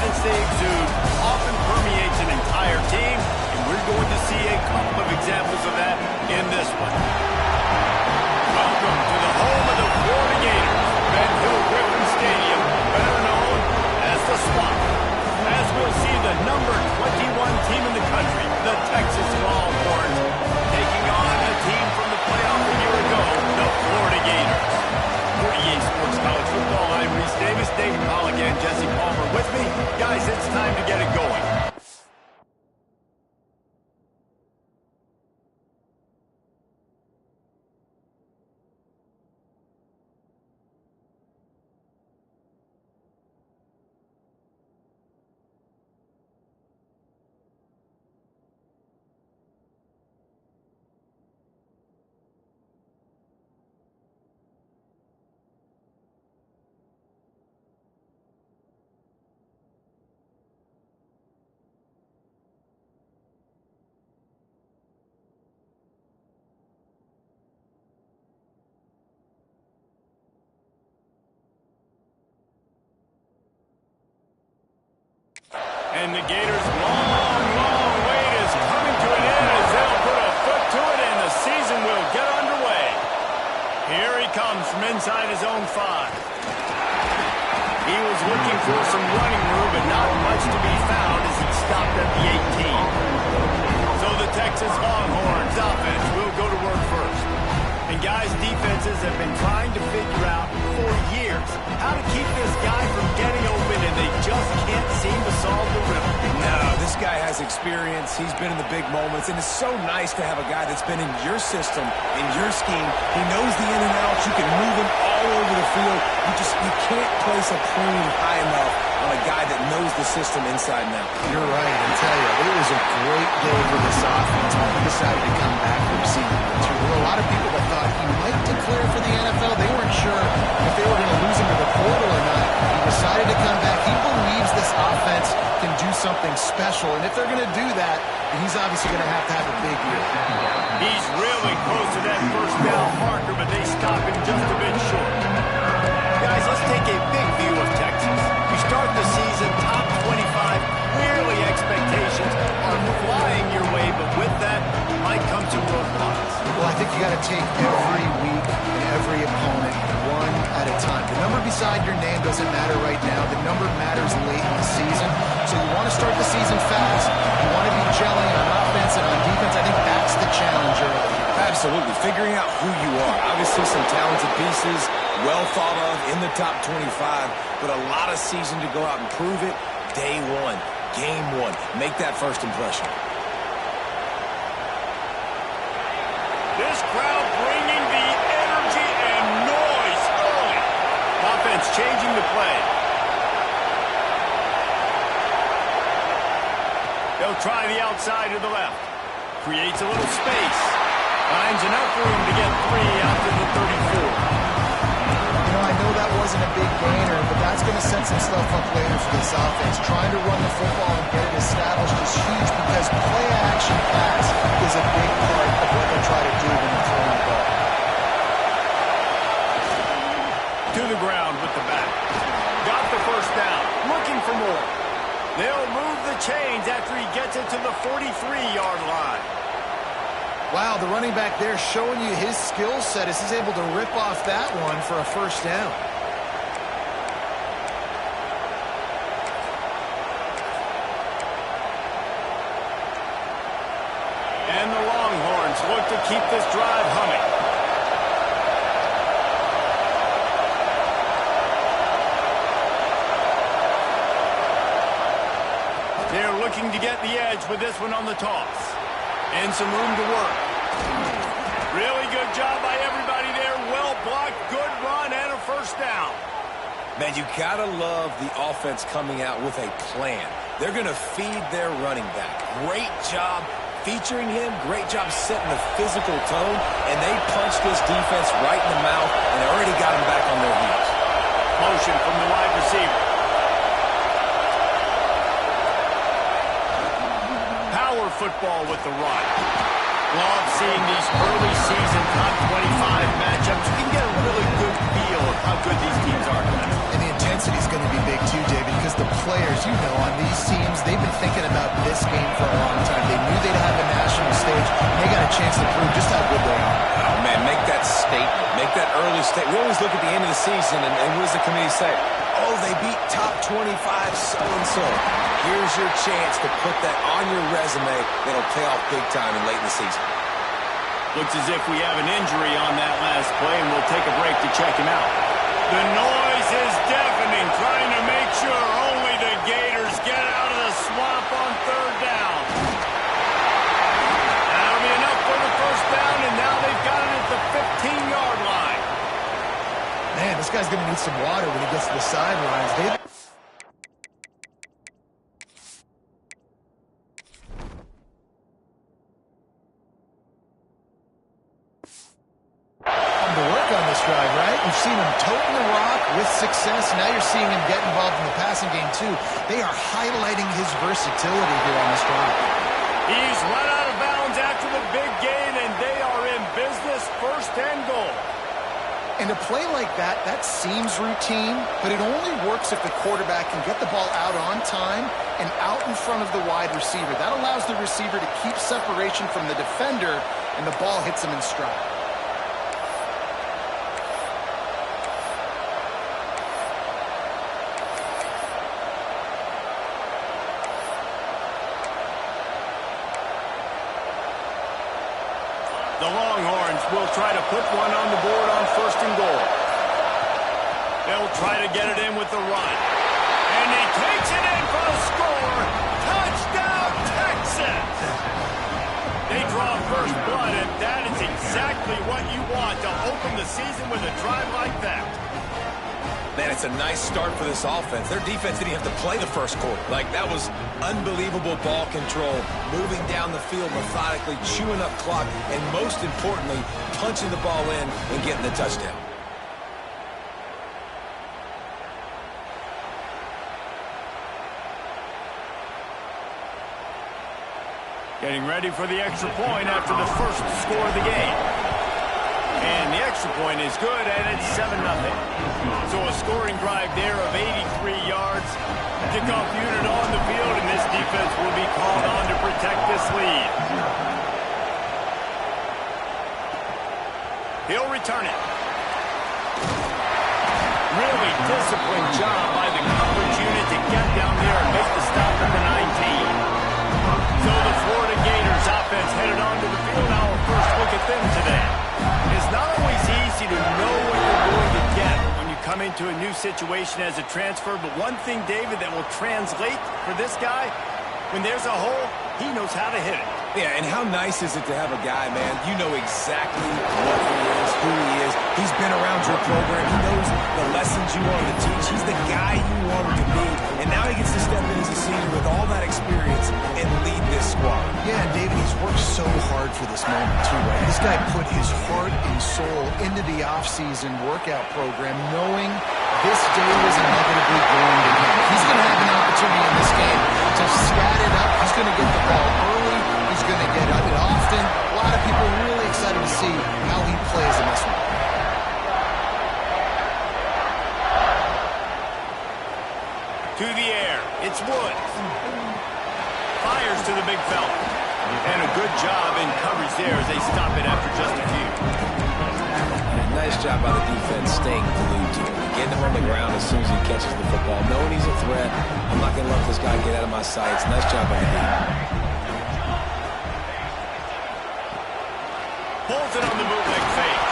confidence they exude often permeates an entire team, and we're going to see a couple of examples of that in this one. Welcome to the home of the Florida Gators, Ben Hill Griffin Stadium, better known as the Swamp. As we'll see the number 21 team in the country, the Texas Longhorns, taking on a team from the playoff a year ago, the Florida Gators. For EA Sports College Football, I'm Reese Davis, David Holligan, Jesse Palmer with me. Guys, it's time to get it going. And the Gators' long wait is coming to an end as they'll put a foot to it and the season will get underway. Here he comes from inside his own 5. He was looking for some running room, but not much to be found as he stopped at the 18. So the Texas Longhorns offense will go to work first. And guys, defenses have been trying to figure out for years how to keep this guy from getting open, and they just can't seem to solve the riddle. No, this guy has experience. He's been in the big moments, and it's so nice to have a guy that's been in your system, in your scheme. He knows the in and outs. You can move him all over the field. You can't place a premium high enough on a guy that knows the system inside and out. You're right. I tell you, it was a great day for this offense when he decided to come back from season. There were a lot of people that thought he might declare for the NFL. They weren't sure if they were going to lose him to the portal or not. He decided to come back. He believes this offense can do something special, and if they're going to do that, he's obviously going to have a big year. He's really close to that first down marker, but they stop him just a bit short. Guys, let's take a big view of Texas. We start the season top 25. Clearly expectations are flying your way, but with that might come some roadblocks. Well, I think you got to take every week and every opponent one at a time. The number beside your name doesn't matter right now. The number matters late in the season. So you want to start the season fast. You want to be gelling on offense and on defense. I think that's the challenge early. Absolutely. Figuring out who you are. Obviously some talented pieces, well thought of in the top 25, but a lot of season to go out and prove it. Day 1, game 1. Make that first impression. This crowd bringing the energy and noise early. Offense changing the play. They'll try the outside to the left. Creates a little space. Finds enough room to get 3 out to the 34. You know, I know that wasn't a big gainer, but that's going to set some stuff up later for this offense. Trying to run the football and get it established is huge because play-action pass is a big part of what they'll try to do when they're throwing the ball. To the ground with the back. Got the first down. Looking for more. They'll move the chains after he gets it to the 43-yard line. Wow, the running back there showing you his skill set as he's able to rip off that one for a first down. And the Longhorns look to keep this drive humming. They're looking to get the edge with this one on the toss. And some room to work. Really good job by everybody there. Well blocked, good run, and a first down. Man, you gotta love the offense coming out with a plan. They're gonna feed their running back. Great job featuring him. Great job setting the physical tone. And they punched this defense right in the mouth and already got him back on their heels. Motion from the wide receiver. Power football with the run. Love seeing these early season top 25 matchups. You can get a really good feel of how good these teams are tonight. And the intensity is going to be big too, David, because the players, you know, on teams, they've been thinking about this game for a long time. They knew they'd have a national stage, and they got a chance to prove just how good they are. Oh, man, make that statement. Make that early statement. We always look at the end of the season, and what does the committee say? Oh, they beat top 25 so-and-so. Here's your chance to put that on your resume that'll pay off big time and late in the season. Looks as if we have an injury on that last play, and we'll take a break to check him out. The noise is deafening, trying to make sure only the Gators get out of the swamp on third down. That'll be enough for the first down, and now they've got it at the 15-yard line. Man, this guy's going to need some water when he gets to the sidelines. You've seen him toting the rock with success. Now you're seeing him get involved in the passing game, too. They are highlighting his versatility here on this drive. He's run out of bounds after the big gain, and they are in business, first and goal. And a play like that, that seems routine, but it only works if the quarterback can get the ball out on time and out in front of the wide receiver. That allows the receiver to keep separation from the defender, and the ball hits him in stride. The Longhorns will try to put one on the board on first and goal. They'll try to get it in with the run. And he takes it in for the score. Touchdown, Texas! They draw first blood, and that is exactly what you want to open the season with a drive like that. Man, it's a nice start for this offense. Their defense didn't even have to play the first quarter. Like, that was unbelievable ball control, moving down the field methodically, chewing up clock, and most importantly, punching the ball in and getting the touchdown. Getting ready for the extra point after the first score of the game. And the extra point is good, and it's 7-0. So a scoring drive there of 83 yards. Kickoff unit on the field, and this defense will be called on to protect this lead. He'll return it. Really disciplined job by the coverage unit to get down there and make the stop at the 19. So the Florida Gators offense headed onto the field. Our first look at them today. It's not always easy to know what you're going to get when you come into a new situation as a transfer, but one thing, David, that will translate for this guy, when there's a hole, he knows how to hit it. Yeah, and how nice is it to have a guy, man, you know exactly what he is, who he is. He's been around your program. He knows the lessons you want him to teach. He's the guy you want him to be. And now he gets to step in as a senior with all that experience and lead this squad. Yeah, David, he's worked so hard for this moment, too, right? This guy put his heart and soul into the offseason workout program, knowing this day was inevitably going to end. He's going to have an opportunity in this game to scat it up. He's going to get the ball early. He's going to get it often. A lot of people are really excited to see how he plays in this one. To the air, it's Woods. Fires to the big fella. And a good job in coverage there as they stop it after just a few. Nice job by the defense staying glued to him. Getting him on the ground as soon as he catches the football. Knowing he's a threat. I'm not going to let this guy get out of my sights. Nice job by the defense. Pulls it on the bootleg fake.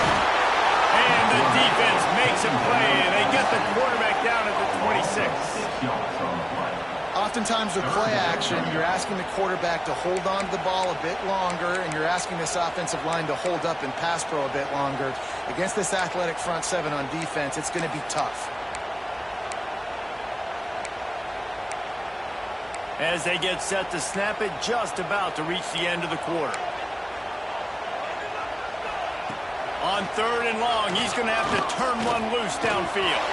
And the defense makes a play, and they get the quarterback down at the 26. Oftentimes with play action, you're asking the quarterback to hold on to the ball a bit longer, and you're asking this offensive line to hold up in pass pro a bit longer. Against this athletic front seven on defense, it's going to be tough. As they get set to snap it, just about to reach the end of the quarter. On third and long, he's going to have to turn one loose downfield.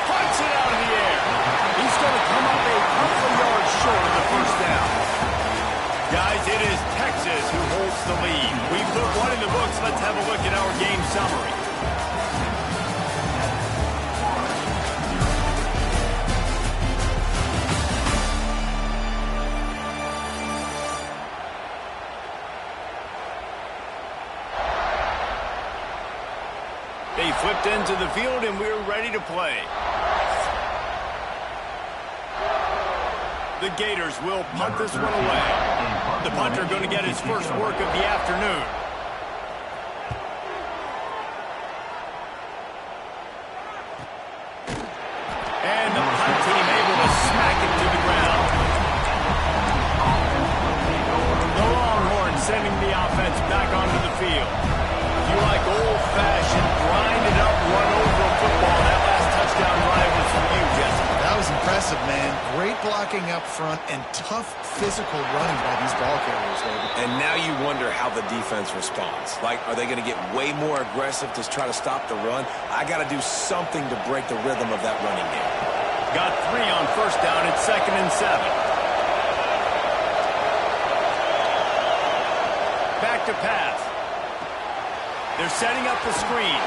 Punts it out of the air. He's going to come up a couple of yards short of the first down. Guys, it is Texas who holds the lead. We put one in the books. Let's have a look at our game summary. He flipped into the field, and we're ready to play. The Gators will punt this one away. The punter going to get his first work of the afternoon. And the punt team able to smack it to the ground. The Longhorns sending the offense back onto the field. If you like old-fashioned, grind-it-up, run-over football, that last touchdown drive was from you, Jesse. That was impressive, man. Great blocking up front and tough physical running by these ball carriers, David. And now you wonder how the defense responds. Like, are they going to get way more aggressive to try to stop the run? I got to do something to break the rhythm of that running game. Got 3 on first down. It's 2nd and 7. Back to pass. They're setting up the screen.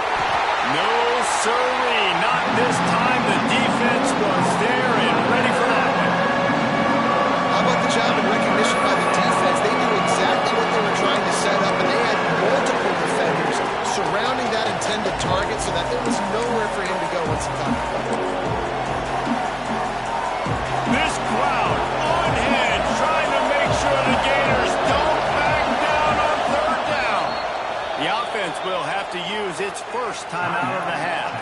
No, sirree, not this time. The defense was there and ready for that one. How about the job and recognition by the defense? They knew exactly what they were trying to set up, and they had multiple defenders surrounding that intended target so that there was nowhere for him to go once he caught the football. This crowd on edge, trying to make sure the Gators don't back down on 3rd down. The offense will have to use its first timeout of the half.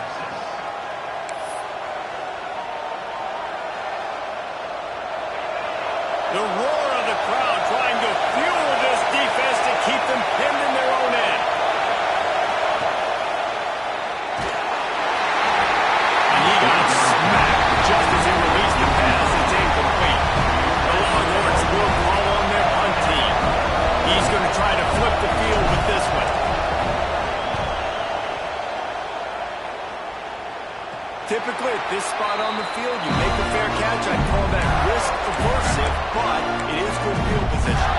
The roar of the crowd trying to fuel this defense to keep them pinned in their own end. And he got smacked just as he released the pass. It's incomplete. The Longhorns will call on their punt team. He's going to try to flip the field with this one. Typically, at this spot on the field, you make a fair catch. I'd call that risk-aversive, but it is good field position.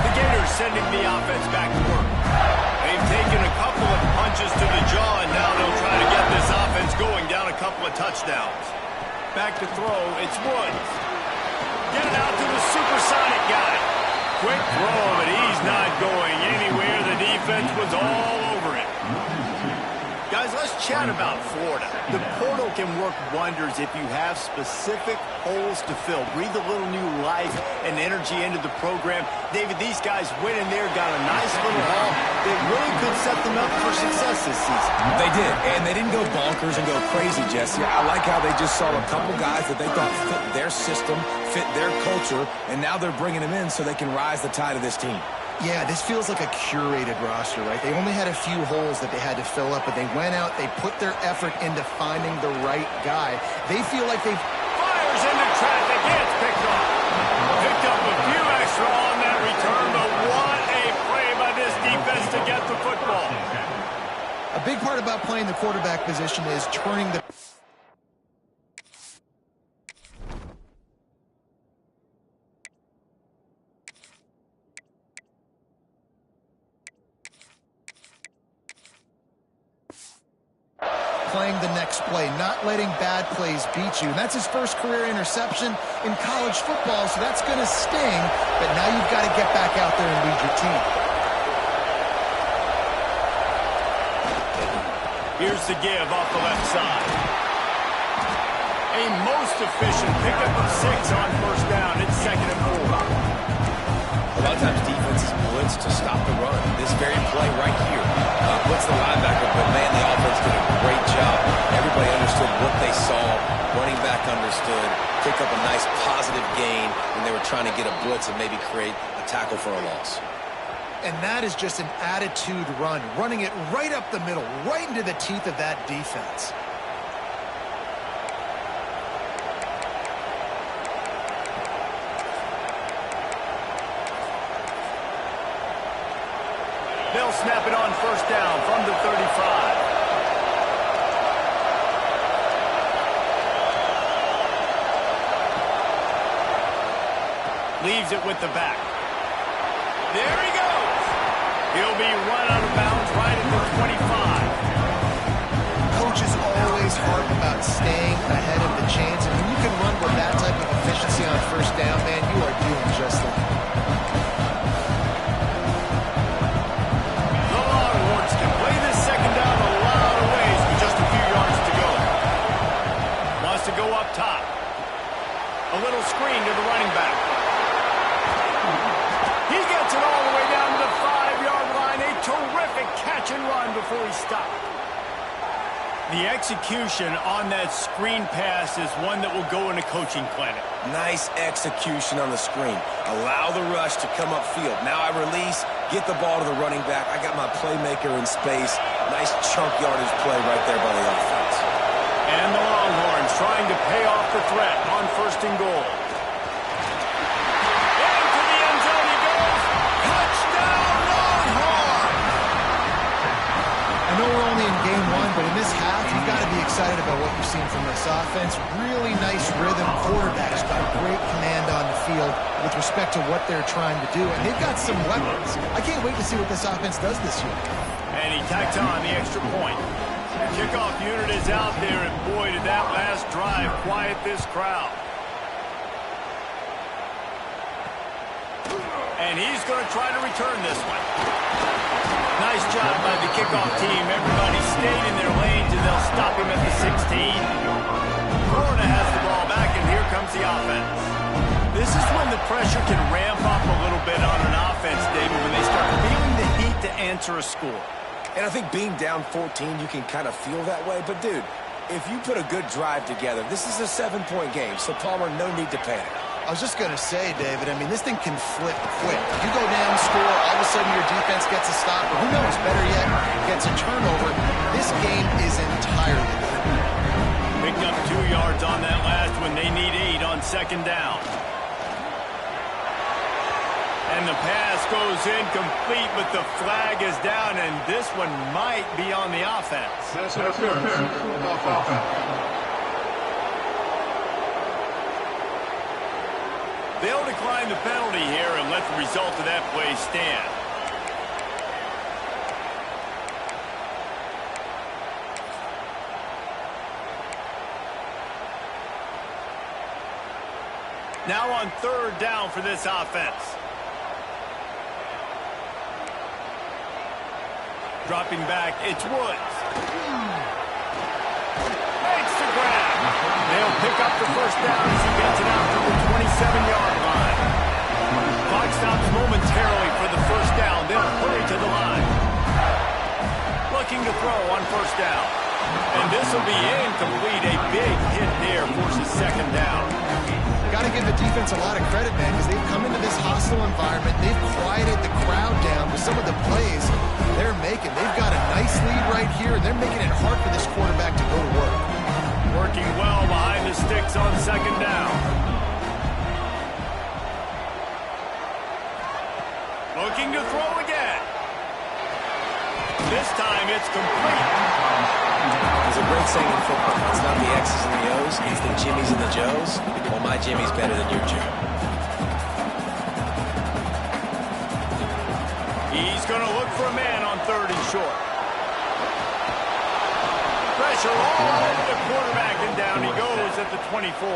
The Gators sending the offense back to work. They've taken a couple of punches to the jaw, and now they'll try to get this offense going down a couple of touchdowns. Back to throw, it's Woods. Get it out to the supersonic guy. Quick throw, but he's not going anywhere. The defense was all over it. Guys, let's chat about Florida. The portal can work wonders if you have specific holes to fill. Breathe a little new life and energy into the program. David, these guys went in there, got a nice little haul that really could set them up for success this season. They did, and they didn't go bonkers and go crazy, Jesse. I like how they just saw a couple guys that they thought fit their system, fit their culture, and now they're bringing them in so they can rise the tide of this team. Yeah, this feels like a curated roster, right? They only had a few holes that they had to fill up, but they went out, they put their effort into finding the right guy. They feel like they've... Fires into traffic, it's picked off. Picked up a few extra on that return, but what a play by this defense to get the football. A big part about playing the quarterback position is turning the... playing the next play, not letting bad plays beat you. And that's his first career interception in college football, so that's going to sting. But now you've got to get back out there and lead your team. Here's the give off the left side. A most efficient pickup of 6 on first down. It's 2nd and 4. A lot of times defenses blitz to stop the run. This very play right here puts the linebacker, but man, the offense did a great job. Everybody understood what they saw. Running back understood. Pick up a nice positive gain when they were trying to get a blitz and maybe create a tackle for a loss. And that is just an attitude run, running it right up the middle, right into the teeth of that defense. They'll snap it on first down from the 35. Leaves it with the back. There he goes. He'll be run out of bounds right at the 25. Coaches always harp about staying ahead of the chains, and when you can run with that type of efficiency on first down, man, you are doing just that. The Longhorns can play this second down a lot of ways. A little screen to the running back. He gets it all the way down to the 5-yard line. A terrific catch and run before he stopped. The execution on that screen pass is one that will go in a coaching clinic. Nice execution on the screen. Allow the rush to come upfield. Now I release, get the ball to the running back. I got my playmaker in space. Nice chunk yardage play right there by the offense. And the Longhorns trying to pay off the threat on 1st and goal. Into the end zone he goes. Touchdown, Longhorns! I know we're only in game 1, but in this half, you've got to be excited about what you've seen from this offense. Really nice rhythm. Quarterback's got great command on the field with respect to what they're trying to do. And they've got some weapons. I can't wait to see what this offense does this year. And he tacked on the extra point. The kickoff unit is out there, and boy, did that last drive quiet this crowd. And he's going to try to return this one. Nice job by the kickoff team. Everybody stayed in their lanes, and they'll stop him at the 16. Florida has the ball back, and here comes the offense. This is when the pressure can ramp up a little bit on an offense, David, when they start feeling the heat to answer a score. And I think being down 14, you can kind of feel that way. But, dude, if you put a good drive together, this is a 7-point game. So, Palmer, no need to panic. I was just going to say, David, I mean, this thing can flip quick. You go down, score, all of a sudden your defense gets a stop, or who knows, better yet, gets a turnover. This game is entirely different. Picked up 2 yards on that last one. They need 8 on 2nd down. And the pass goes incomplete, but the flag is down, and this one might be on the offense. That's offense. They'll decline the penalty here and let the result of that play stand. Now on 3rd down for this offense. Dropping back, it's Woods. Makes the grab. They'll pick up the 1st down as he gets it out to the 27-yard line. Clock stops momentarily for the 1st down. They'll put it to the line. Looking to throw on 1st down. And this will be incomplete. A big hit there forces 2nd down. Got to give the defense a lot of credit, man, because they've come into this hostile environment. They've quieted the crowd down with some of the plays they're making. They've got a nice lead right here, and they're making it hard for this quarterback to go to work. Working well behind the sticks on 2nd down. Looking to throw again. This time it's complete. There's a great saying in football. It's not the X's and the O's, it's the Jimmys and the Joes. Well, my Jimmy's better than your Joe. He's going to look for a man on 3rd and short. Pressure all over the quarterback, and down he goes at the 24.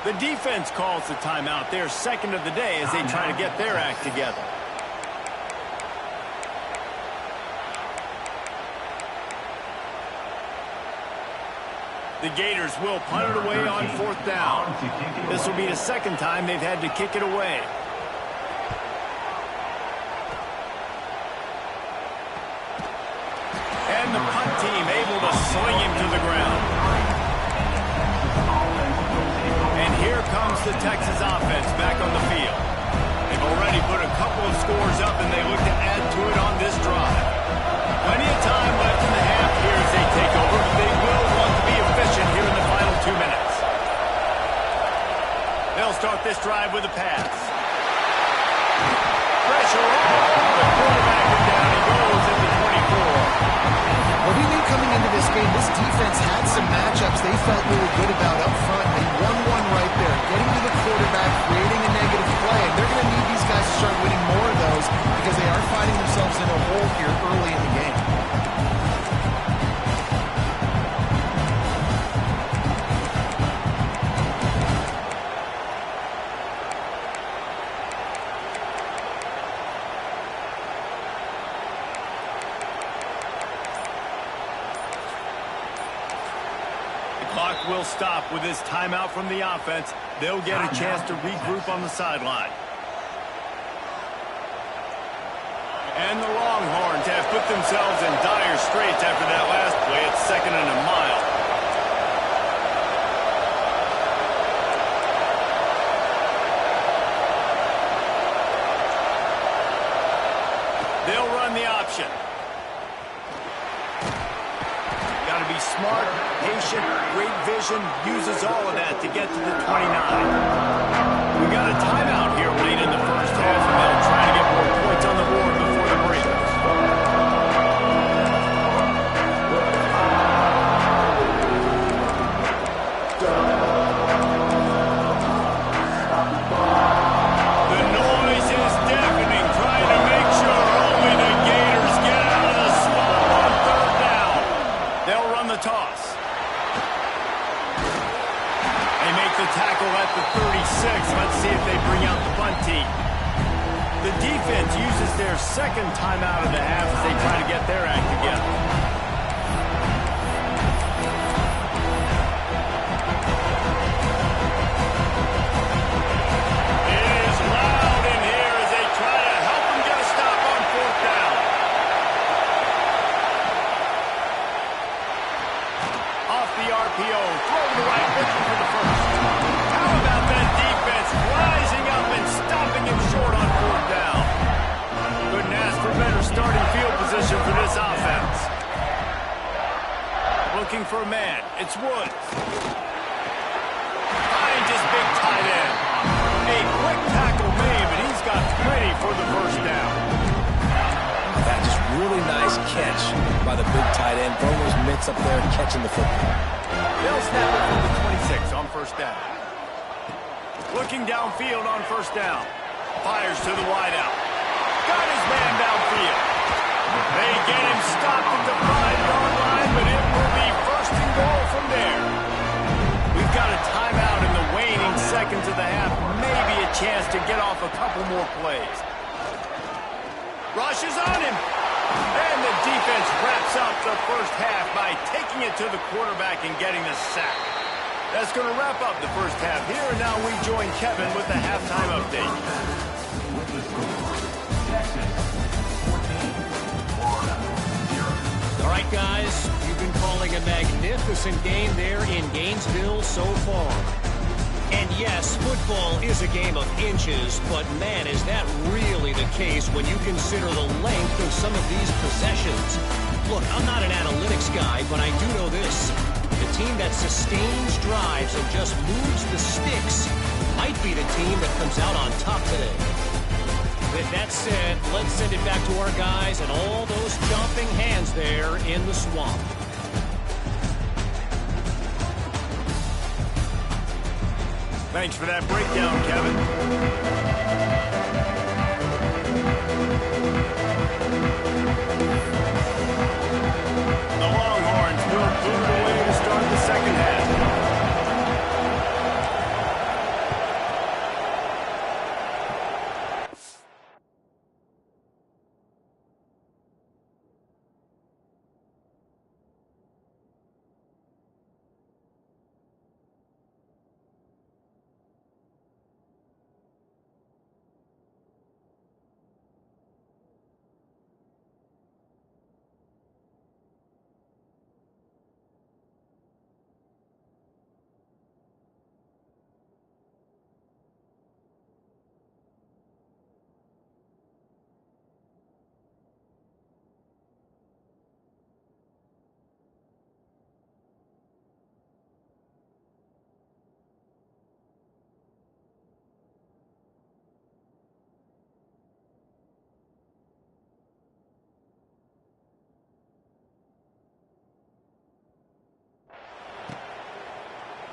The defense calls the timeout. Their 2nd of the day as they try to get their act together. The Gators will punt it away on 4th down. This will be the 2nd time they've had to kick it away. And the punt team able to sling him to the ground. And here comes the Texas offense back on the field. They've already put a couple of scores up, and they look to add to it on this drive. Plenty of time left in the half here as they take over, but they will want to be efficient here in the final 2 minutes. They'll start this drive with a pass. Pressure all over the quarterback, and down he goes at the 24. Well, we knew coming into this game, this defense had some matchups they felt really good about up front. They won one right there, getting to the quarterback, creating a negative play. And they're going to need these guys to start winning more of those because they are finding themselves in a hole here early in the game. Clock will stop with this timeout from the offense. They'll get a chance to regroup on the sideline. And the Longhorns have put themselves in dire straits after that last play. It's 2nd and a mile. They'll run the option. Got to be smart, patient, great vision, uses all of that to get to the 29. We got a timeout here late in the first half, and they'll try to get more points on the board before the break. The noise is deafening, trying to make sure only the Gators get out of the swamp on 3rd down. They'll run the toss. They make the tackle at the 36. Let's see if they bring out the punt team. The defense uses their 2nd timeout of the half as they try to get their act together. It is loud in here as they try to help them get a stop on 4th down. Off the RPO, throw to the right, looking for the first. How about that defense rising up and stopping him short on 4th down? Couldn't ask for better starting field position for this offense. Looking for a man. It's Woods. Finds his big tight end. A quick tackle made, but he's got plenty for the 1st down. That just really nice catch by the big tight end. Throwing those mitts up there and catching the football. They'll snap it from the 26 on 1st down. Looking downfield on 1st down. Fires to the wideout. Got his man downfield. They get him stopped at the 5-yard line, but it will be 1st and goal from there. We've got a timeout in the waning seconds of the half. Maybe a chance to get off a couple more plays. Rushes on him. And the defense wraps up the first half by taking it to the quarterback and getting the sack. That's going to wrap up the first half here, and now we join Kevin with the halftime update. All right, guys, you've been calling a magnificent game there in Gainesville so far. And yes, football is a game of inches, but man, is that really the case when you consider the length of some of these possessions. Look, I'm not an analytics guy, but I do know this. The team that sustains drives and just moves the sticks might be the team that comes out on top today. With that said, let's send it back to our guys and all those jumping hands there in the swamp. Thanks for that breakdown, Kevin. The Longhorns will boot it away to start the second half.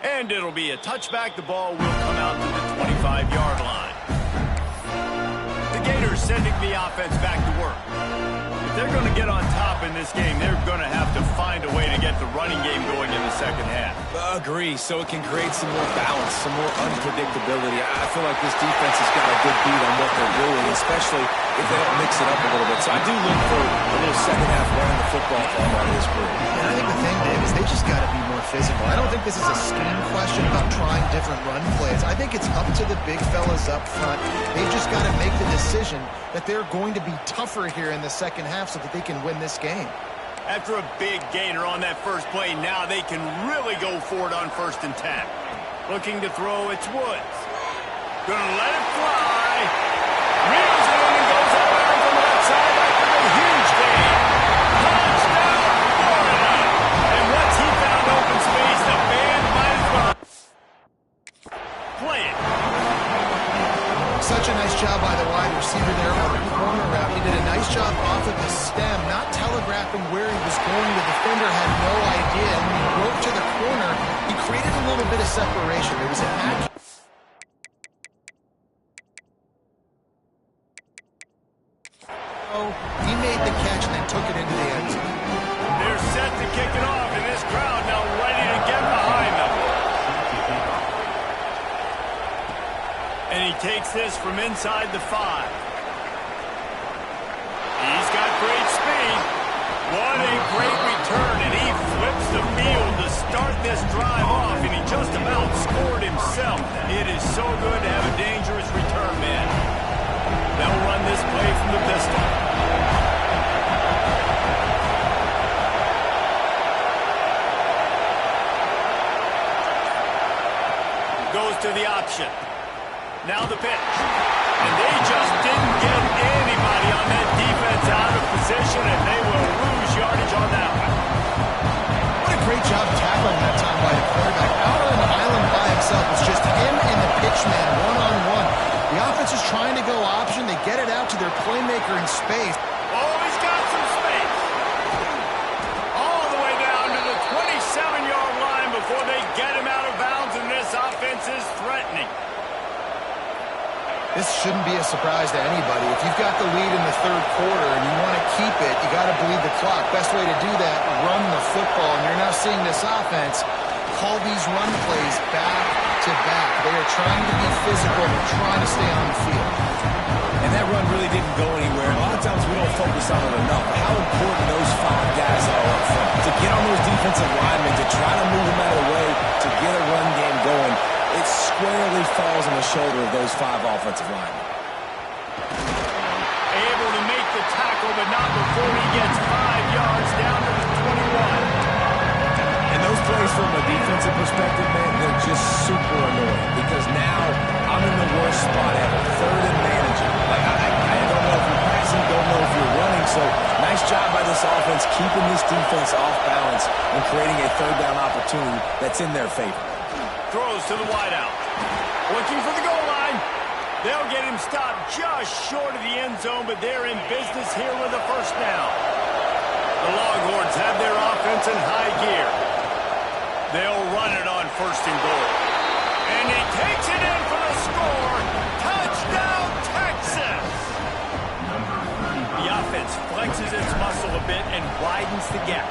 And it'll be a touchback. The ball will come out to the 25-yard line. The Gators set sending the offense back to work. If they're going to get on top in this game, they're going to have to find a way to get the running game going in the second half. Agree, so it can create some more balance, some more unpredictability. I feel like this defense has got a good beat on what they're doing, especially if they don't mix it up a little bit. So I do look for a little second half running the football from out of this group. And I think the thing, Dave, is they just got to be more physical. I don't think this is a scheme question about trying different run plays. I think it's up to the big fellas up front. They've just got to make the decision that they're going to be tougher here in the second half so that they can win this game. After a big gainer on that first play, now they can really go for it on 1st and 10. Looking to throw, it's Woods. Gonna let it fly. Reels it in and goes up around from the left side after a huge gain. Touchdown, Florida! And once he found open space, the band might as well play it. Such a nice job by the wide receiver there on the corner route. He did a nice job off of the stem, not telegraphing where he was going. The defender had no idea. And when he broke to the corner, he created a little bit of separation. There was an accurate... He made the catch and then took it into the end zone. They're set to kick it off, and this crowd now ready to get behind them. And he takes this from inside the 5. He's got great speed. What a great return, and he flips the field to start this drive off, and he just about scored himself. It is so good to have a dangerous return man. They'll run this play from the pistol. Goes to the option. Now the pitch. And they just didn't get anybody on that defense out of position, and they will lose yardage on that one. What a great job tackling that time by the quarterback. Out on the island by himself. It's just him and the pitchman one-on-one. The offense is trying to go option. They get it out to their playmaker in space. Oh, he's got some space. All the way down to the 27-yard line before they get him out of bounds, and this offense is threatening. This shouldn't be a surprise to anybody. If you've got the lead in the third quarter and you want to keep it, you got to bleed the clock. Best way to do that, run the football. And you're now seeing this offense call these run plays back to back. They are trying to be physical. They're trying to stay on the field. And that run really didn't go anywhere. A lot of times we don't focus on it enough. How important those 5 guys are up front. To get on those defensive linemen, to try to move them out of the way, to get a run game going, it squarely falls on the shoulder of those 5 offensive linemen. Able to make the tackle, but not before he gets 5 yards down to the 21. And those plays from a defensive perspective, man, they're just super annoying because now I'm in the worst spot ever. 3rd and manager. Like, I don't know if you're passing, don't know if you're running. So nice job by this offense keeping this defense off balance and creating a 3rd down opportunity that's in their favor. Throws to the wideout. Looking for the goal line. They'll get him stopped just short of the end zone, but they're in business here with a 1st down. The Longhorns have their offense in high gear. They'll run it on 1st and goal. And he takes it in for the score. Touchdown, Texas! The offense flexes its muscle a bit and widens the gap.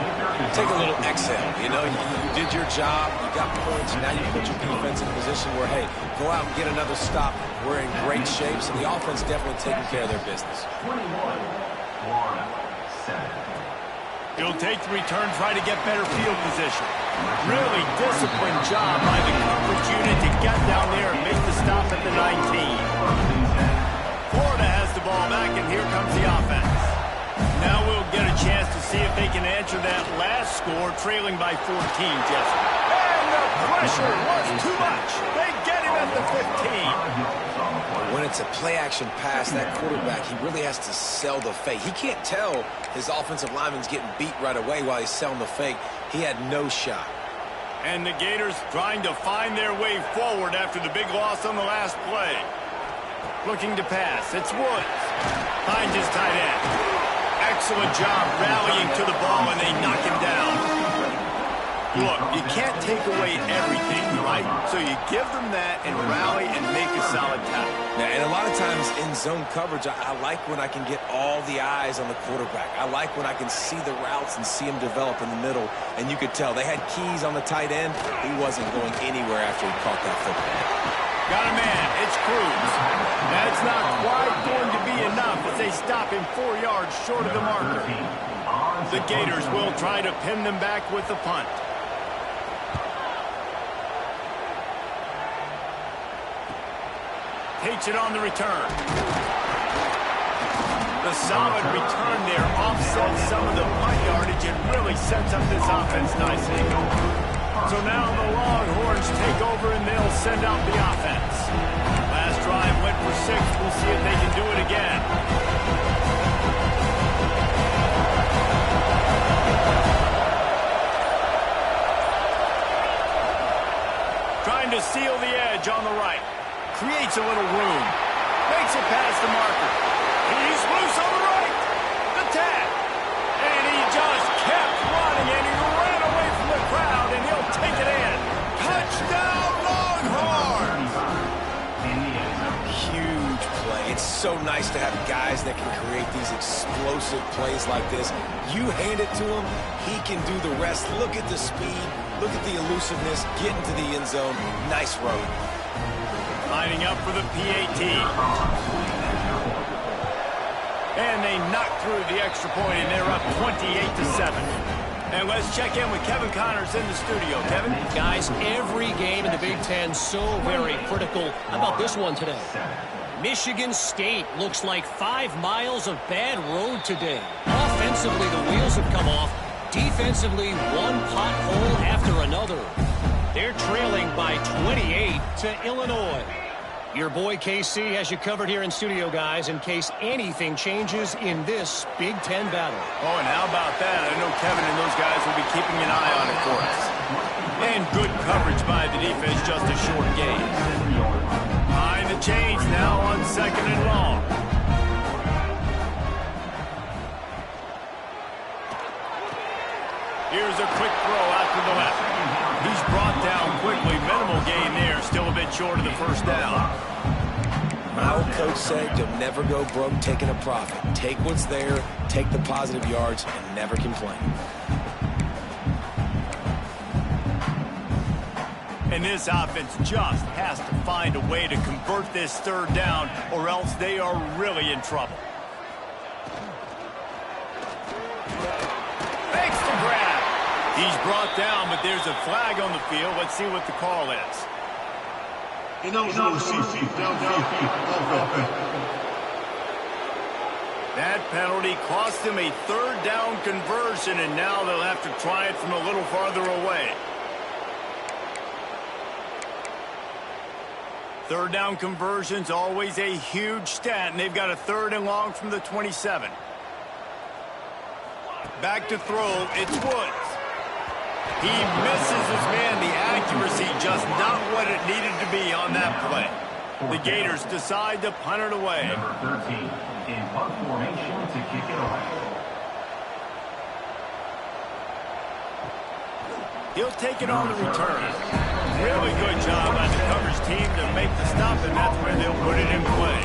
Take a little exhale. You know, you did your job. You got points. Now you put your defense in a position where, hey, go out and get another stop. We're in great shape. So the offense definitely taking care of their business. 21, Florida, 7. He'll take the return, try to get better field position. Really disciplined job by the coverage unit to get down there and make the stop at the 19. Florida has the ball back, and here comes the offense. Now we'll get a chance to see if they can answer that last score, trailing by 14, Jesse. And the pressure was too much. They get him at the 15. When it's a play-action pass, that quarterback, he really has to sell the fake. He can't tell his offensive lineman's getting beat right away while he's selling the fake. He had no shot. And the Gators trying to find their way forward after the big loss on the last play. Looking to pass. It's Woods. Finds his tight end. Excellent job rallying to the ball, and they knock him down. Look, you can't take away everything, right? So you give them that and rally and make a solid tackle. Yeah, and a lot of times in zone coverage, I like when I can get all the eyes on the quarterback. I like when I can see the routes and see him develop in the middle. And you could tell they had keys on the tight end. He wasn't going anywhere after he caught that football. Got a man. It's Cruz. That's not quite going to be enough as they stop him 4 yards short of the marker. The Gators will try to pin them back with the punt. Takes it on the return. The solid return there offsets some of the punt yardage and really sets up this offense nicely. So now the Longhorns take over and they'll send out the offense. Last drive went for 6. We'll see if they can do it again. Trying to seal the edge on the right. Creates a little room. Makes it past the marker. He's loose on the right. The tap. And he just kept running, and he ran away from the crowd, and he'll take it in. Touchdown, Longhorns! Huge play. It's so nice to have guys that can create these explosive plays like this. You hand it to him, he can do the rest. Look at the speed. Look at the elusiveness. Get into the end zone. Nice run. Lining up for the PAT. And they knock through the extra point, and they're up 28-7. And let's check in with Kevin Connors in the studio. Kevin? Guys, every game in the Big Ten so very critical. How about this one today? Michigan State looks like 5 miles of bad road today. Offensively, the wheels have come off. Defensively, one pothole after another. They're trailing by 28 to Illinois. Your boy KC has you covered here in studio, guys, in case anything changes in this Big Ten battle. Oh, and how about that? I know Kevin and those guys will be keeping an eye on it for us. And good coverage by the defense, just a short gain. Behind the chains now on 2nd and long. Here's a quick throw out to the left. He's brought down quickly. Minimal gain there. Still a bit short of the first down. My old coach said you'll never go broke taking a profit. Take what's there, take the positive yards, and never complain. And this offense just has to find a way to convert this 3rd down, or else they are really in trouble. Makes the grab. He's brought down, but there's a flag on the field. Let's see what the call is. That penalty cost him a 3rd down conversion, and now they'll have to try it from a little farther away. 3rd down conversion's always a huge stat, and they've got a 3rd and long from the 27. Back to throw, it's Woods. He misses his man. The accuracy just not what it needed to be on that play. The Gators decide to punt it away. Number 13 in punt formation to kick it away. He'll take it on the return. Really good job by the coverage team to make the stop, and that's where they'll put it in play.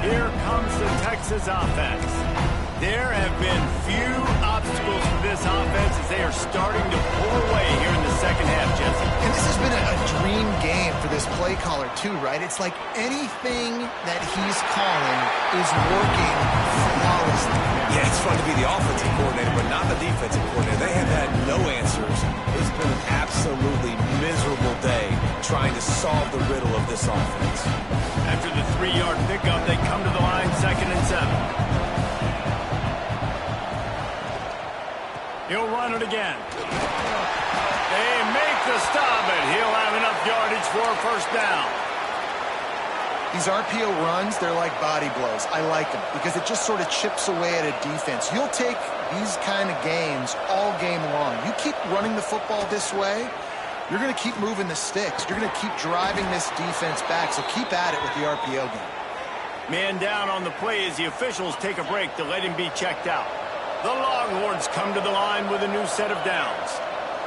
Here comes the Texas offense. There have been few obstacles for this offense as they are starting to pull away here in the second half, Jesse. And this has been a dream game for this play caller, too, right? It's like anything that he's calling is working flawlessly. Yeah, it's fun to be the offensive coordinator, but not the defensive coordinator. They have had no answers. It's been an absolutely miserable day trying to solve the riddle of this offense. After the 3-yard pickup, they come to the line 2nd and 7. He'll run it again. They make the stop, and he'll have enough yardage for a 1st down. These RPO runs, they're like body blows. I like them because it just sort of chips away at a defense. You'll take these kind of games all game long. You keep running the football this way, you're going to keep moving the sticks. You're going to keep driving this defense back, so keep at it with the RPO game. Man down on the play as the officials take a break to let him be checked out. The Longhorns come to the line with a new set of downs.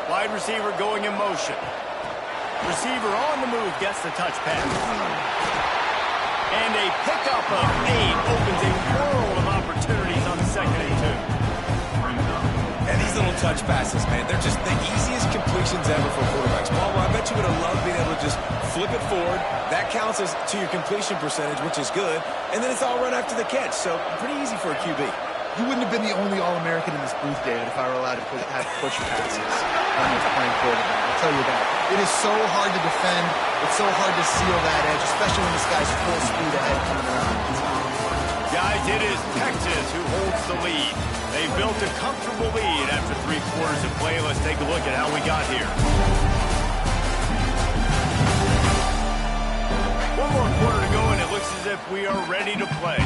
Wide receiver going in motion. Receiver on the move gets the touch pass. And a pickup of 8 opens a world of opportunities on 2nd and 2. And these little touch passes, man, they're just the easiest completions ever for quarterbacks. Paul, I bet you would have loved being able to just flip it forward. That counts as to your completion percentage, which is good. And then it's all run after the catch, so pretty easy for a QB. You wouldn't have been the only All-American in this booth, David, if I were allowed to have push passes when I was playing quarterback. I'll tell you that. It is so hard to defend. It's so hard to seal that edge, especially when this guy's full speed ahead coming around. Guys, it is Texas who holds the lead. They built a comfortable lead after 3 quarters of play. Let's take a look at how we got here. One more quarter to go, and it looks as if we are ready to play.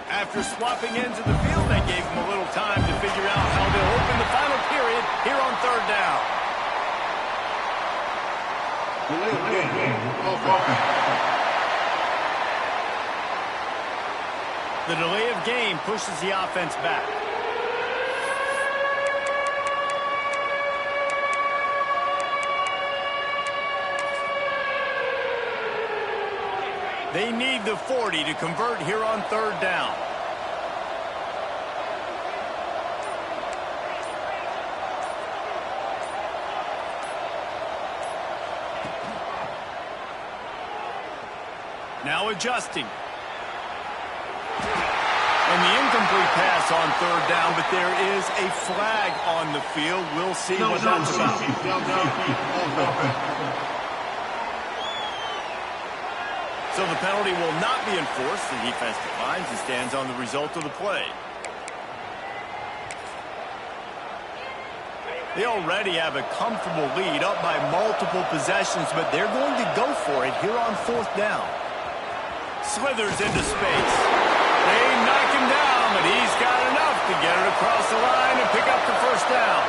After swapping ends of the field, that gave them a little time to figure out how they'll open the final period here on 3rd down. The delay of game pushes the offense back. They need the 40 to convert here on 3rd down. Now adjusting. And the incomplete pass on 3rd down, but there is a flag on the field. We'll see what that's about. So the penalty will not be enforced. The defense declines and stands on the result of the play. They already have a comfortable lead up by multiple possessions, but they're going to go for it here on 4th down. Slithers into space. They knock him down, but he's got enough to get it across the line and pick up the 1st down.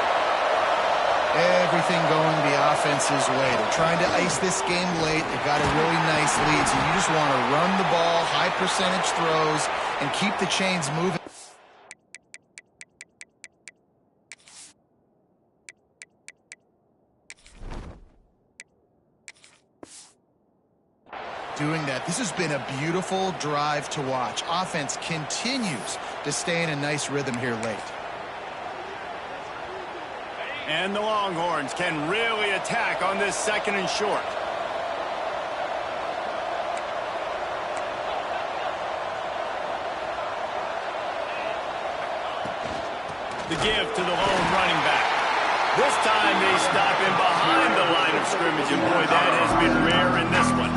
Everything going the offense's way. They're trying to ice this game late. They've got a really nice lead, so you just want to run the ball, high percentage throws, and keep the chains moving. Doing that. This has been a beautiful drive to watch. Offense continues to stay in a nice rhythm here late. And the Longhorns can really attack on this 2nd and short. The give to the lone running back. This time they stop him behind the line of scrimmage, and boy, that has been rare in this one.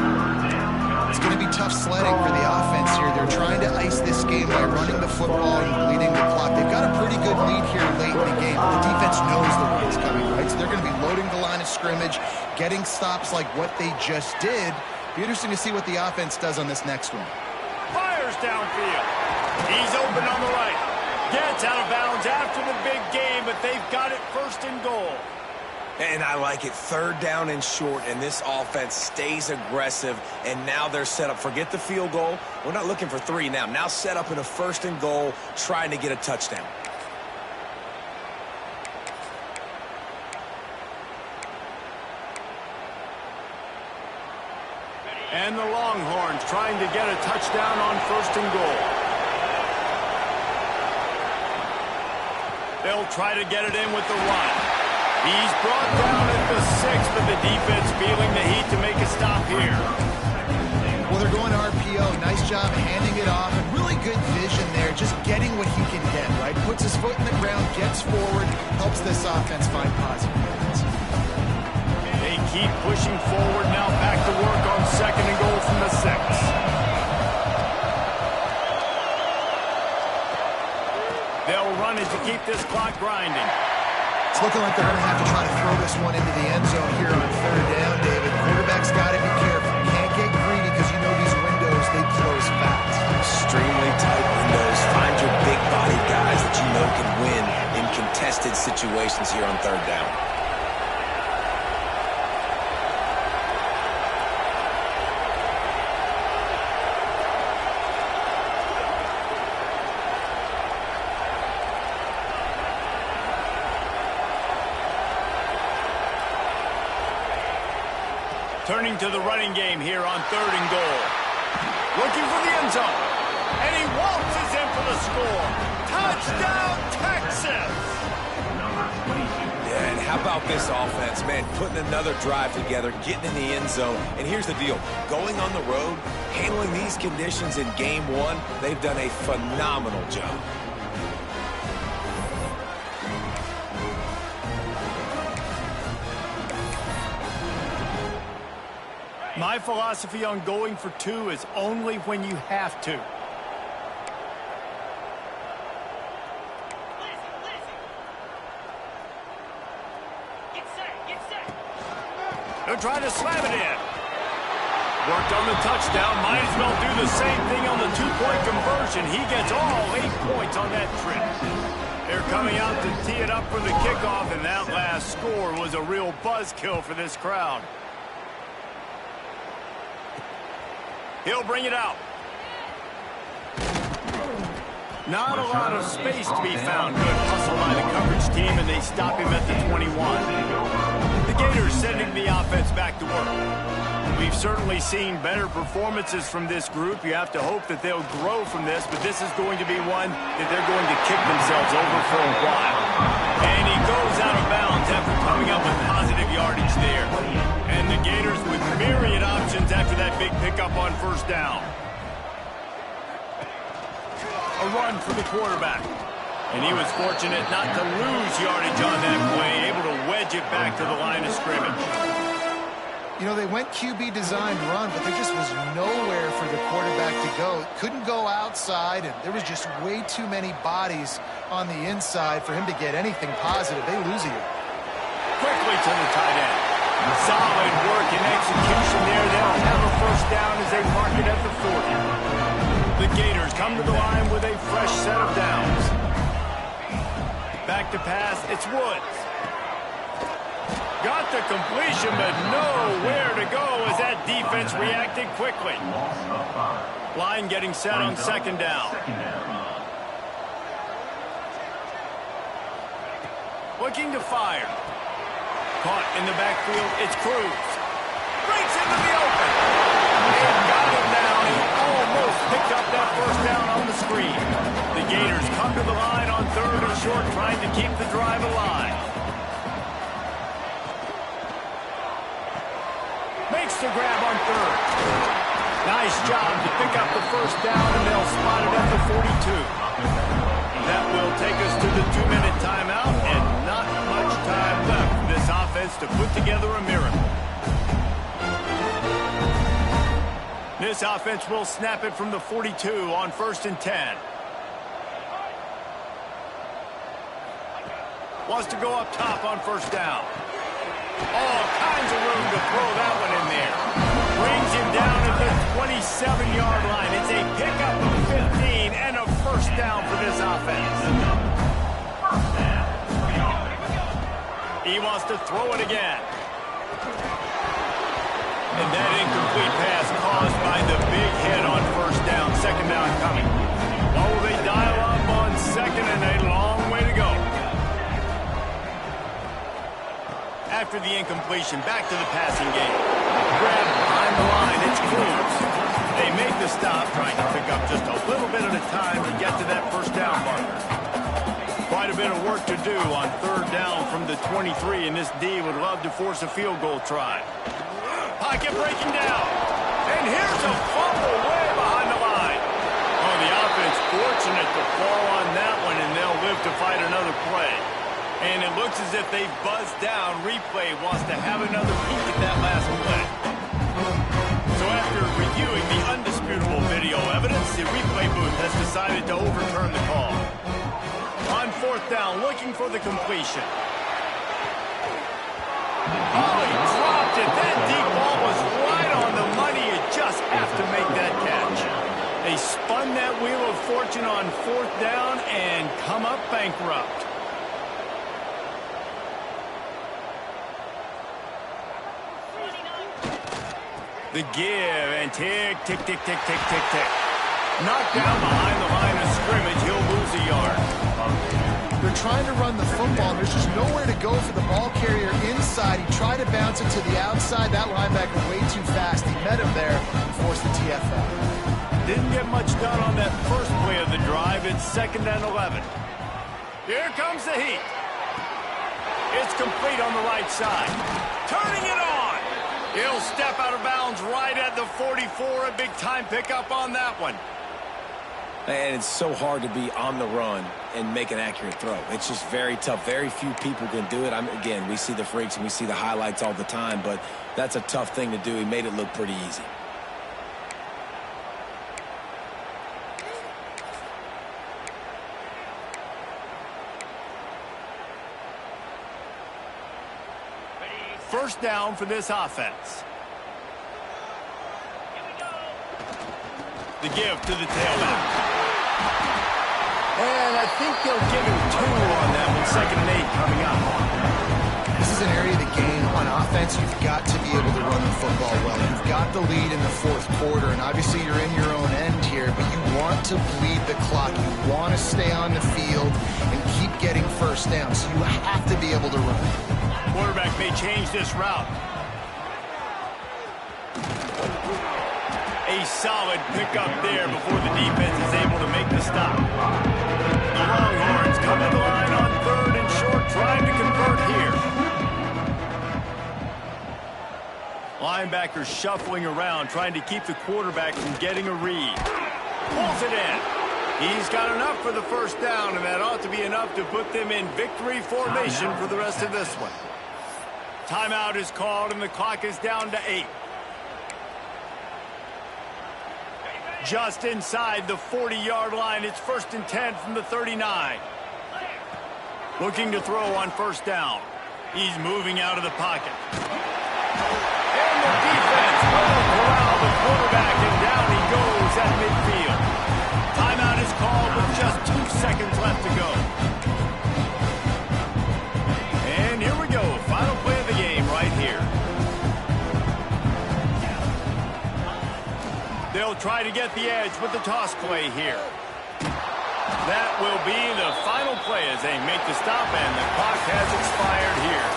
It's going to be tough sledding for the offense here. They're trying to ice this game by running the football and bleeding the clock. They've got a pretty good lead here late in the game, but the defense knows the run's coming, right? So they're going to be loading the line of scrimmage, getting stops like what they just did. Be interesting to see what the offense does on this next one. Fires downfield. He's open on the right. Gets out of bounds after the big game, but they've got it 1st and goal. And I like it. 3rd down and short, and this offense stays aggressive, and now they're set up. Forget the field goal. We're not looking for 3 now. Now set up in a 1st and goal, trying to get a touchdown. And the Longhorns trying to get a touchdown on 1st and goal. They'll try to get it in with the run. He's brought down at the 6, but the defense feeling the heat to make a stop here. Well, they're going to RPO. Nice job handing it off. And really good vision there, just getting what he can get, right? Puts his foot in the ground, gets forward, helps this offense find positive points. They keep pushing forward now, back to work on 2nd and goal from the 6. They'll run it to keep this clock grinding. It's looking like they're going to have to try to throw this one into the end zone here on 3rd down, David. Quarterback's got to be careful. Can't get greedy because you know these windows, they close fast. Extremely tight windows. Find your big-bodied guys that you know can win in contested contested situations here on third down. Turning to the running game here on 3rd and goal. Looking for the end zone. And he waltzes in for the score. Touchdown, Texas! Yeah, and how about this offense, man? Putting another drive together, getting in the end zone. And here's the deal. Going on the road, handling these conditions in game one, they've done a phenomenal job. My philosophy on going for 2 is only when you have to. They're trying to slam it in. Worked on the touchdown. Might as well do the same thing on the 2-point conversion. He gets all 8 points on that trip. They're coming out to tee it up for the kickoff, and that last score was a real buzzkill for this crowd. He'll bring it out. Not a lot of space to be found. Good hustle by the coverage team, and they stop him at the 21. The Gators sending the offense back to work. We've certainly seen better performances from this group. You have to hope that they'll grow from this, but this is going to be one that they're going to kick themselves over for a while. And he goes out of bounds after coming up with positive yardage there. And the Gators with myriad options after that big pickup on 1st down. A run for the quarterback. And he was fortunate not to lose yardage on that play, able to wedge it back to the line of scrimmage. You know, they went QB designed run, but there just was nowhere for the quarterback to go. Couldn't go outside, and there was just way too many bodies on the inside for him to get anything positive. They lose you. Quickly to the tight end. Solid work and execution there. They'll have a 1st down as they mark it at the 40. The Gators come to the line with a fresh set of downs. Back to pass, it's Woods. Got the completion, but nowhere to go as that defense reacted quickly. Line getting set on 2nd down. Looking to fire. Caught in the backfield, it's Cruz. Breaks into the open. They got him down. He almost picked up that 1st down on the screen. The Gators come to the line on 3rd and short, trying to keep the drive alive. Makes the grab on 3rd. Nice job to pick up the 1st down, and they'll spot it at the 42. That will take us to the 2-minute timeout, and not much time left for this offense to put together a miracle. This offense will snap it from the 42 on 1st and 10. Wants to go up top on 1st down. All kinds of room to throw that one in there. Brings him down at the 27-yard line. It's a pickup of 15 and a 1st down for this offense. He wants to throw it again. And that incomplete pass caused by the big hit on 1st down. 2nd down coming. Oh, they dial up on 2nd and a long way to go. After the incompletion, back to the passing game. Grab behind the line, it's Cruz. They make the stop, trying to pick up just a little bit at a time to get to that 1st down marker. Quite a bit of work to do on 3rd down from the 23, and this D would love to force a field goal try. Pocket breaking down. And here's a fumble way behind the line. Oh, the offense fortunate to fall on that one, and they'll live to fight another play. And it looks as if they've buzzed down. Replay wants to have another peek at that last play. So after reviewing the undisputable video evidence, the replay booth has decided to overturn the call. On 4th down, looking for the completion. Oh, he dropped it. That deep ball was right on the money. You just have to make that catch. They spun that wheel of fortune on 4th down and come up bankrupt. The give, and tick, tick, tick, tick, tick, tick, tick. Knocked down behind the line of scrimmage. He'll lose a yard. They're trying to run the football. There's just nowhere to go for the ball carrier inside. He tried to bounce it to the outside. That linebacker way too fast. He met him there and forced the TFL. Didn't get much done on that first play of the drive. It's 2nd and 11. Here comes the heat. It's complete on the right side. Turning it on. He'll step out of bounds right at the 44. A big-time pickup on that one. And it's so hard to be on the run and make an accurate throw. It's just very tough. Very few people can do it. Again, we see the freaks and we see the highlights all the time, but that's a tough thing to do. He made it look pretty easy. First down for this offense. The give to the tailback. And I think they'll give him 2 on that one. 2nd and 8 coming up. This is an area of the game. On offense, you've got to be able to run the football well. You've got the lead in the 4th quarter, and obviously you're in your own end here, but you want to bleed the clock. You want to stay on the field and keep getting first down, so you have to be able to run. Quarterback may change this route. A solid pickup there before the defense is able to make the stop. The Longhorns come to the line on 3rd and short, trying to convert here. Linebacker shuffling around, trying to keep the quarterback from getting a read. Pulls it in. He's got enough for the first down, and that ought to be enough to put them in victory formation for the rest of this one. Timeout is called, and the clock is down to 8. Just inside the 40-yard line. It's 1st and 10 from the 39. Looking to throw on first down. He's moving out of the pocket. And the defense will corral the quarterback, and down he goes at midfield. Timeout is called with just 2 seconds left to go. And here we go. Final play of the game right here. They'll try to get the edge with the toss play here. That will be the final play as they make the stop, and the clock has expired here.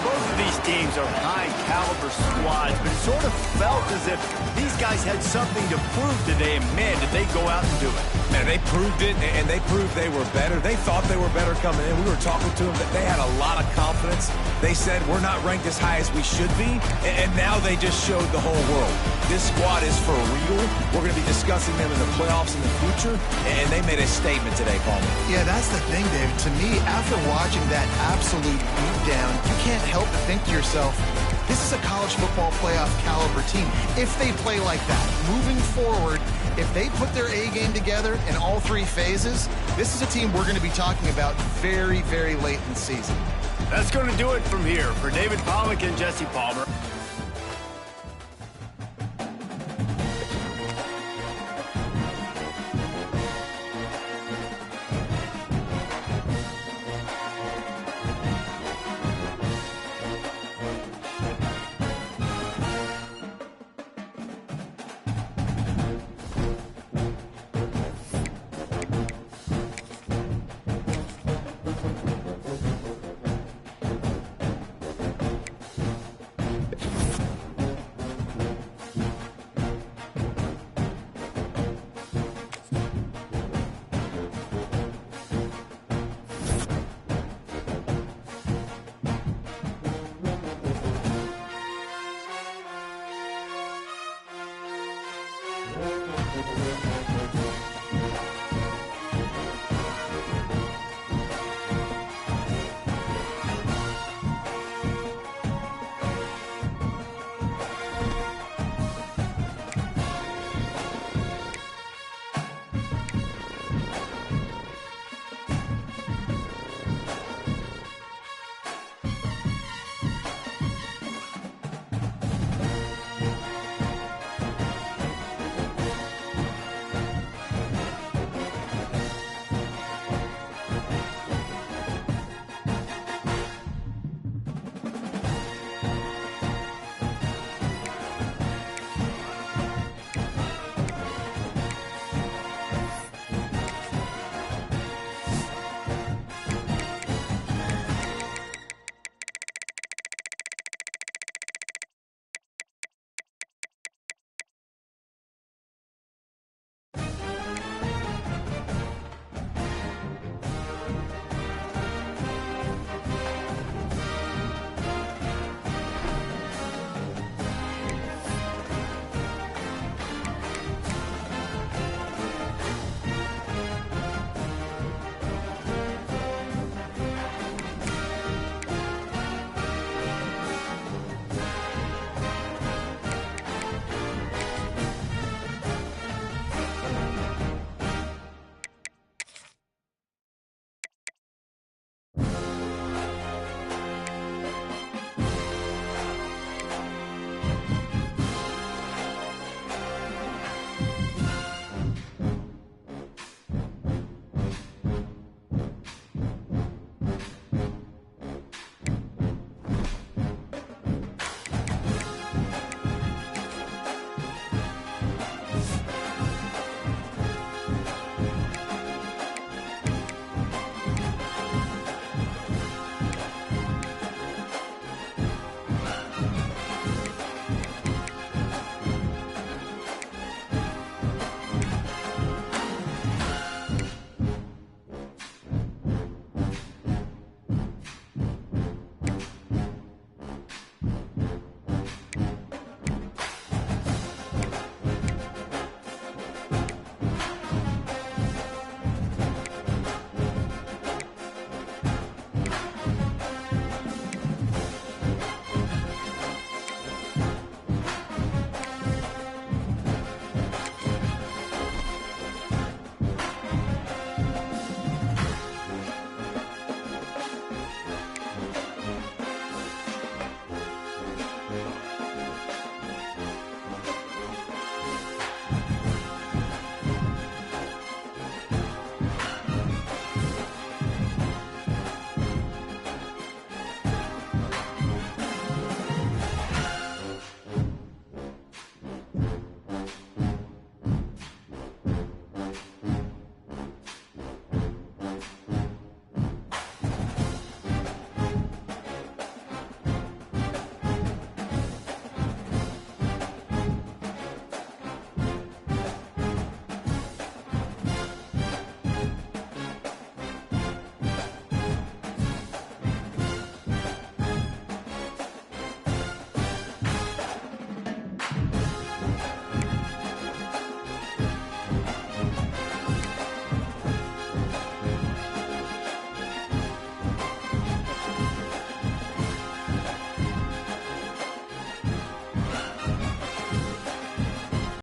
Both of these teams are high-caliber squads, but it sort of felt as if these guys had something to prove today, and man, did they go out and do it. Man, they proved it, and they proved they were better. They thought they were better coming in. We were talking to them that they had a lot of confidence. They said, we're not ranked as high as we should be, and now they just showed the whole world. This squad is for real. We're going to be discussing them in the playoffs in the future, and they made a statement today, Palmer. Yeah, that's the thing, Dave. To me, after watching that absolute beatdown, you can't help but think to yourself, this is a college football playoff caliber team. If they play like that, moving forward, if they put their A game together in all 3 phases, this is a team we're going to be talking about very, very late in the season. That's going to do it from here. For David Pollack and Jesse Palmer.